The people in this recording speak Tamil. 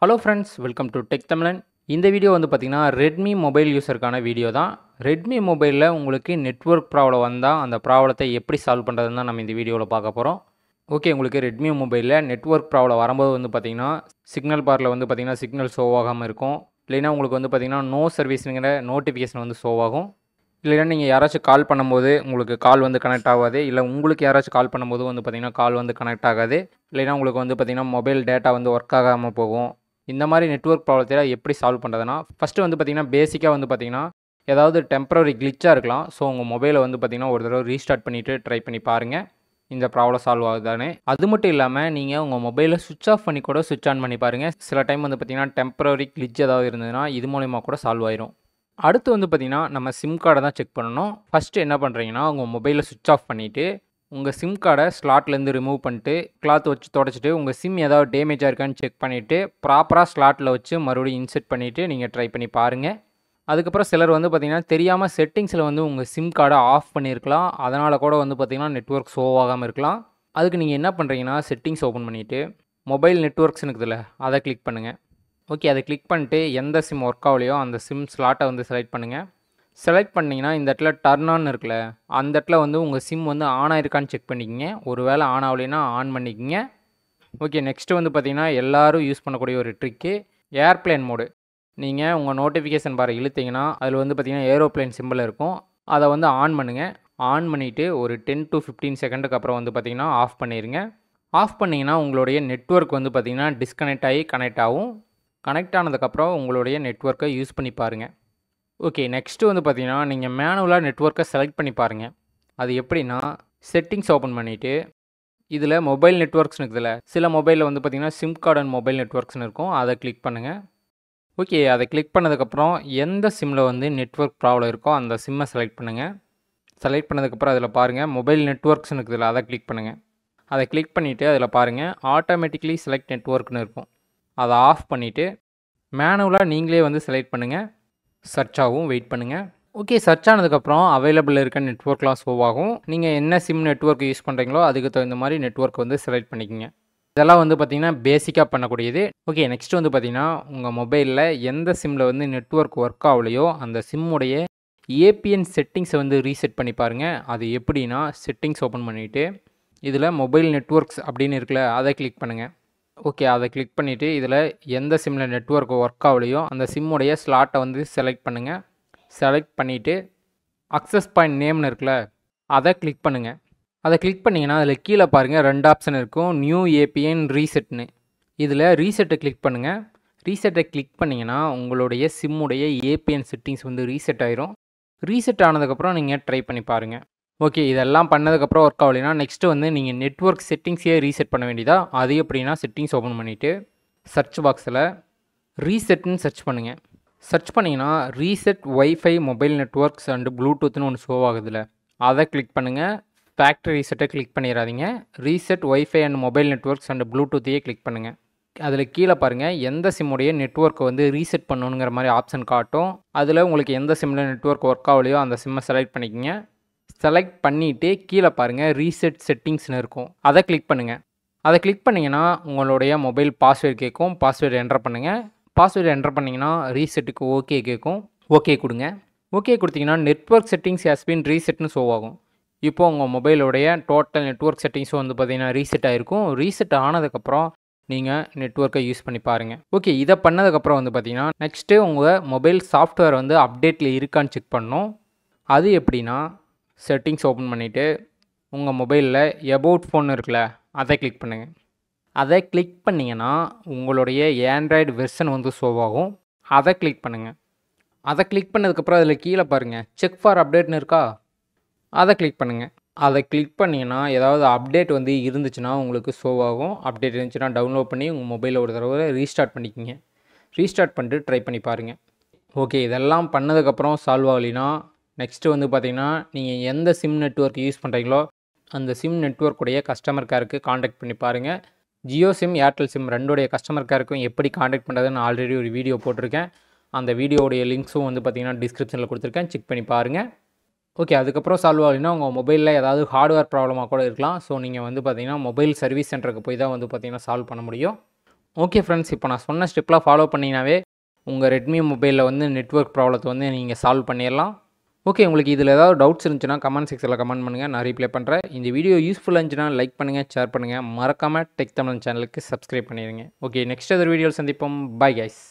Hello friends, welcome to tech தமிழன். இந்த வீடியோ வந்து பார்த்திங்கன்னா ரெட்மி மொபைல் யூஸருக்கான வீடியோ தான். ரெட்மி மொபைலில் உங்களுக்கு நெட்வொர்க் ப்ராப்ளம் வந்தால் அந்த ப்ராப்ளத்தை எப்படி சால்வ் பண்ணுறதுன்னு தான் நம்ம இந்த வீடியோவில் பார்க்க போகிறோம். ஓகே, உங்களுக்கு ரெட்மி மொபைலில் நெட்வொர்க் ப்ராப்ளம் வரும்போது வந்து பார்த்திங்கன்னா சிக்னல் பாரில் வந்து பார்த்திங்கன்னா சிக்னல் ஷோ ஆகாமல் இருக்கும். இல்லைன்னா உங்களுக்கு வந்து பார்த்திங்கன்னா நோ சர்வீஸுங்கிற நோட்டிஃபிகேஷன் வந்து ஷோ ஆகும். இல்லைன்னா நீங்கள் யாராச்சும் கால் பண்ணும்போது உங்களுக்கு கால் வந்து கனெக்ட் ஆகாது. இல்லை உங்களுக்கு யாராச்சும் கால் பண்ணும்போது வந்து பார்த்திங்கன்னா கால் வந்து கனெக்ட் ஆகாது. இல்லைன்னா உங்களுக்கு வந்து பார்த்திங்கன்னா மொபைல் டேட்டா வந்து ஒர்க் ஆகாமல் போகும். இந்த மாதிரி நெட்வொர்க் ப்ராப்ளத்தை எப்படி சால்வ் பண்ணுறதுனா, ஃபஸ்ட்டு வந்து பார்த்திங்கன்னா பேசிக்காக வந்து பார்த்திங்கன்னா ஏதாவது டெம்பரரி கிளிச்சாக இருக்கலாம். ஸோ உங்கள் மொபைலை வந்து பார்த்திங்கன்னா ஒரு தடவை ரீஸ்டார்ட் பண்ணிவிட்டு ட்ரை பண்ணி பாருங்கள், இந்த ப்ராப்ளம் சால்வ் ஆகுதானே. அது மட்டும் இல்லாமல் நீங்கள் உங்கள் மொபைலை சுவிட்ச் ஆஃப் பண்ணி கூட சுவிட்ச் ஆன் பண்ணி பாருங்கள். சில டைம் வந்து பார்த்திங்கன்னா டெம்பரரி கிளிச் ஏதாவது இருந்ததுன்னா இது மூலிமா கூட சால்வ் ஆயிரும். அடுத்து வந்து பார்த்திங்கன்னா நம்ம சிம் கார்டை தான் செக் பண்ணணும். ஃபஸ்ட்டு என்ன பண்ணுறீங்கன்னா உங்கள் மொபைலை சுவிட்ச் ஆஃப் பண்ணிவிட்டு உங்கள் சிம் கார்டை ஸ்லாட்லேருந்து ரிமூவ் பண்ணிட்டு கிளாத் வச்சு தொடச்சிட்டு உங்கள் சிம் ஏதாவது டேமேஜாக இருக்கான்னு செக் பண்ணிவிட்டு ப்ராப்பராக ஸ்லாட்டில் வச்சு மறுபடியும் இன்செர்ட் பண்ணிவிட்டு நீங்கள் ட்ரை பண்ணி பாருங்கள். அதுக்கப்புறம் சிலர் வந்து பார்த்திங்கன்னா தெரியாமல் செட்டிங்ஸில் வந்து உங்கள் சிம் கார்டை ஆஃப் பண்ணியிருக்கலாம். அதனால் கூட வந்து பார்த்திங்கன்னா நெட்வொர்க் ஷோ ஆகாமல் இருக்கலாம். அதுக்கு நீங்கள் என்ன பண்ணுறீங்கன்னா செட்டிங்ஸ் ஓப்பன் பண்ணிவிட்டு மொபைல் நெட்வொர்க்ஸ்னு இருக்குதுல்ல, அதை கிளிக் பண்ணுங்கள். ஓகே, அதை கிளிக் பண்ணிட்டு எந்த சிம் ஒர்க் ஆகலையோ அந்த சிம் ஸ்லாட்டை வந்து செலக்ட் பண்ணுங்கள். செலக்ட் பண்ணிங்கன்னா இந்த இடத்துல டர்ன் ஆன் இருக்குல்ல, அந்த இடத்துல வந்து உங்கள் சிம் வந்து ஆன் ஆயிருக்கான்னு செக் பண்ணிக்கங்க. ஒரு வேளை ஆன் ஆகலைன்னா ஆன் பண்ணிக்கங்க. ஓகே, நெக்ஸ்ட்டு வந்து பார்த்திங்கன்னா எல்லோரும் யூஸ் பண்ணக்கூடிய ஒரு ட்ரிக்கு ஏர்ப்ளேன் மோடு. நீங்கள் உங்கள் நோட்டிஃபிகேஷன் பாரை இழுத்தீங்கன்னா அதில் வந்து பார்த்திங்கன்னா ஏரோப்ளேன் சிம்பிள் இருக்கும். அதை வந்து ஆன் பண்ணுங்கள். ஆன் பண்ணிவிட்டு ஒரு 10 to 15 செகண்டுக்கு அப்புறம் வந்து பார்த்திங்கன்னா ஆஃப் பண்ணிடுங்க. ஆஃப் பண்ணிங்கன்னா உங்களுடைய நெட்வொர்க் வந்து பார்த்திங்கன்னா டிஸ்கனெக்ட் ஆகி கனெக்ட் ஆகும். கனெக்ட் ஆனதுக்கப்புறம் உங்களுடைய நெட்வொர்க்கை யூஸ் பண்ணி பாருங்கள். ஓகே, நெக்ஸ்ட்டு வந்து பார்த்திங்கன்னா நீங்கள் மேனுவலாக நெட்வொர்க்கை செலக்ட் பண்ணி பாருங்கள். அது எப்படின்னா செட்டிங்ஸ் ஓப்பன் பண்ணிவிட்டு இதில் மொபைல் நெட்வொர்க்ஸ்னு இருக்குதுல்ல, சில மொபைலில் வந்து பார்த்திங்கன்னா சிம் கார்டு அண்ட் மொபைல் நெட்வொர்க்ஸ்னு இருக்கும். அதை கிளிக் பண்ணுங்கள். ஓகே, அதை கிளிக் பண்ணதுக்கப்புறம் எந்த சிம்மில் வந்து நெட்வொர்க் ப்ராப்ளம் இருக்கோ அந்த சிம்மை செலக்ட் பண்ணுங்கள். செலக்ட் பண்ணதுக்கப்புறம் அதில் பாருங்கள் மொபைல் நெட்வொர்க்ஸ்னு இருக்குதுல்ல, அதை கிளிக் பண்ணுங்கள். அதை கிளிக் பண்ணிவிட்டு அதில் பாருங்கள் ஆட்டோமேட்டிக்லி செலக்ட் நெட்வொர்க்னு இருக்கும். அதை ஆஃப் பண்ணிவிட்டு மேனுவலாக நீங்களே வந்து செலக்ட் பண்ணுங்கள். சர்ச் ஆகும், வெயிட் பண்ணுங்கள். ஓகே, சர்ச் ஆனதுக்கப்புறம் அவைலபிள் இருக்க நெட்வொர்க்லாம் ஷோ ஆகும். நீங்கள் என்ன சிம் நெட்வொர்க் யூஸ் பண்ணுறீங்களோ அதுக்கு தகுந்த மாதிரி நெட்வொர்க் வந்து செலக்ட் பண்ணிக்கோங்க. இதெல்லாம் வந்து பார்த்திங்கன்னா பேசிக்காக பண்ணக்கூடியது. ஓகே, நெக்ஸ்ட் வந்து பார்த்திங்கன்னா உங்கள் மொபைலில் எந்த சிம்மில் வந்து நெட்வொர்க் ஒர்க் ஆகலையோ அந்த சிம்முடைய ஏபிஎன் செட்டிங்ஸை வந்து ரீசெட் பண்ணி பாருங்கள். அது எப்படின்னா செட்டிங்ஸ் ஓப்பன் பண்ணிவிட்டு இதில் மொபைல் நெட்வொர்க்ஸ் அப்படின்னு இருக்குல்ல, அதை கிளிக் பண்ணுங்கள். ஓகே, அதை கிளிக் பண்ணிவிட்டு இதில் எந்த சிம்மில் நெட்வொர்க் ஒர்க் ஆகலையோ அந்த சிம்முடைய ஸ்லாட்டை வந்து செலக்ட் பண்ணுங்கள். செலக்ட் பண்ணிவிட்டு அக்சஸ் பாயிண்ட் நேம்னு இருக்குல்ல, அதை கிளிக் பண்ணுங்கள். அதை கிளிக் பண்ணிங்கன்னா அதில் கீழே பாருங்கள் 2 ஆப்ஷன் இருக்கும், நியூ ஏபிஎன் ரீசெட்னு. இதில் ரீசெட்டை கிளிக் பண்ணுங்கள். ரீசெட்டை கிளிக் பண்ணிங்கன்னா உங்களுடைய சிம்முடைய ஏபிஎன் செட்டிங்ஸ் வந்து ரீசெட் ஆயிரும். ரீசெட் ஆனதுக்கப்புறம் நீங்கள் ட்ரை பண்ணி பாருங்கள். ஓகே, இதெல்லாம் பண்ணதுக்கப்புறம் ஒர்க் ஆகலைன்னா நெக்ஸ்ட்டு வந்து நீங்கள் நெட்வொர்க் செட்டிங்ஸே ரீசெட் பண்ண வேண்டியதா. அது எப்படின்னா செட்டிங்ஸ் ஓப்பன் பண்ணிவிட்டு சர்ச் பாக்ஸில் ரீசெட்னு சர்ச் பண்ணுங்கள். சர்ச் பண்ணிங்கன்னா reset wifi mobile networks and ப்ளூடூத்னு ஒன்று ஷோ ஆகுதுல்ல, அதை கிளிக் பண்ணுங்கள். ஃபேக்ட்ரி ரீசெட்டை கிளிக் பண்ணிடாதீங்க. Reset wifi and mobile networks and ப்ளூடூத்தையே கிளிக் பண்ணுங்கள். அதில் கீழே பாருங்கள் எந்த சிம்முடைய நெட்வொர்க்கை வந்து ரீசெட் பண்ணணுங்கிற மாதிரி ஆப்ஷன் காட்டும். அதில் உங்களுக்கு எந்த சிம்மில் நெட்வொர்க் ஒர்க் ஆகலையோ அந்த சிம்மை செலக்ட் பண்ணிக்கோங்க. செலக்ட் பண்ணிவிட்டு கீழே பாருங்கள் ரீசெட் செட்டிங்ஸ்னு இருக்கும், அதை கிளிக் பண்ணுங்கள். அதை கிளிக் பண்ணிங்கன்னா உங்களுடைய மொபைல் பாஸ்வேர்டு கேட்கும். பாஸ்வேர்டு என்டர் பண்ணுங்கள். பாஸ்வேர்டு என்டர் பண்ணிங்கன்னா ரீசெட்டுக்கு ஓகே கேட்கும். ஓகே கொடுங்க. ஓகே கொடுத்தீங்கன்னா நெட்வொர்க் செட்டிங்ஸ் ஹேஸ் பீன் ரீசெட்னு ஷோ ஆகும். இப்போது உங்கள் மொபைலோடைய டோட்டல் நெட்வொர்க் செட்டிங்ஸும் வந்து பார்த்திங்கன்னா ரீசெட் ஆகிருக்கும். ரீசெட் ஆனதுக்கப்புறம் நீங்கள் நெட்வொர்க்கை யூஸ் பண்ணி பாருங்கள். ஓகே, இதை பண்ணதுக்கப்புறம் வந்து பார்த்திங்கன்னா நெக்ஸ்ட்டு உங்கள் மொபைல் சாஃப்ட்வேர் வந்து அப்டேட்டில் இருக்கான்னு செக் பண்ணணும். அது எப்படின்னா செட்டிங்ஸ் ஓப்பன் பண்ணிவிட்டு உங்கள் மொபைலில் எபவுட் ஃபோன் இருக்குல்ல, அதை கிளிக் பண்ணுங்கள். அதை கிளிக் பண்ணிங்கன்னா உங்களுடைய ஆண்ட்ராய்டு வெர்ஷன் வந்து ஷோ ஆகும். அதை கிளிக் பண்ணுங்கள். அதை கிளிக் பண்ணதுக்கப்புறம் அதில் கீழே பாருங்கள் செக் ஃபார் அப்டேட்னு இருக்கா, அதை கிளிக் பண்ணுங்கள். அதை கிளிக் பண்ணிங்கன்னா ஏதாவது அப்டேட் வந்து இருந்துச்சுன்னா உங்களுக்கு ஷோ ஆகும். அப்டேட் இருந்துச்சுன்னா டவுன்லோட் பண்ணி உங்கள் மொபைலில் ஒரு தடவை ரீஸ்டார்ட் பண்ணிக்கிங்க. ரீஸ்டார்ட் பண்ணிட்டு ட்ரை பண்ணி பாருங்கள். ஓகே, இதெல்லாம் பண்ணதுக்கப்புறம் சால்வ் ஆகலைன்னா நெக்ஸ்ட்டு வந்து பார்த்திங்கன்னா நீங்கள் எந்த சிம் நெட்வொர்க் யூஸ் பண்ணுறீங்களோ அந்த சிம் நெட்வொர்க்குடைய கஸ்டமர் கேருக்கு காண்டாக்ட் பண்ணி பாருங்கள். ஜியோ சிம், ஏர்டெல் சிம் ரெண்டுடைய கஸ்டமர் கேருக்கும் எப்படி காண்டாக்ட் பண்ணுறதுன்னு ஆல்ரெடி ஒரு வீடியோ போட்டிருக்கேன். அந்த வீடியோடைய லிங்க்ஸும் வந்து பார்த்திங்கன்னா டிஸ்கிரிப்ஷனில் கொடுத்துருக்கேன், செக் பண்ணி பாருங்கள். ஓகே, அதுக்கப்புறம் சால்வ் ஆகலைன்னா உங்கள் மொபைலில் ஏதாவது ஹார்ட்வேர் ப்ராப்ளமாக கூட இருக்கலாம். ஸோ நீங்கள் வந்து பார்த்திங்கன்னா மொபைல் சர்வீஸ் சென்டருக்கு போய் தான் வந்து பார்த்திங்கன்னா சால்வ் பண்ண முடியும். ஓகே ஃப்ரெண்ட்ஸ், இப்போ நான் சொன்ன ஸ்டெப்லாம் ஃபாலோ பண்ணிங்கனாவே உங்கள் ரெட்மி மொபைலில் வந்து நெட்வொர்க் ப்ராப்ளத்தை வந்து நீங்கள் சால்வ் பண்ணிடலாம். ஓகே, உங்களுக்கு இதில் ஏதாவது டவுட்ஸ் இருந்துச்சுன்னா கமெண்ட் செக்ஷனில் கமெண்ட் பண்ணுங்கள், நான் ரீப்ளை பண்ணுறேன். இந்த வீடியோ யூஸ்ஃபுல்லாக இருந்துச்சுன்னா லைக் பண்ணுங்கள், ஷேர் பண்ணுங்கள், மறக்காமல் டெக் தமிழன் சேனலுக்கு சப்ஸ்கிரைப் பண்ணிடுங்க. ஓகே, நெக்ஸ்ட் ஒரு வீடியோவில் சந்திப்போம். Bye guys.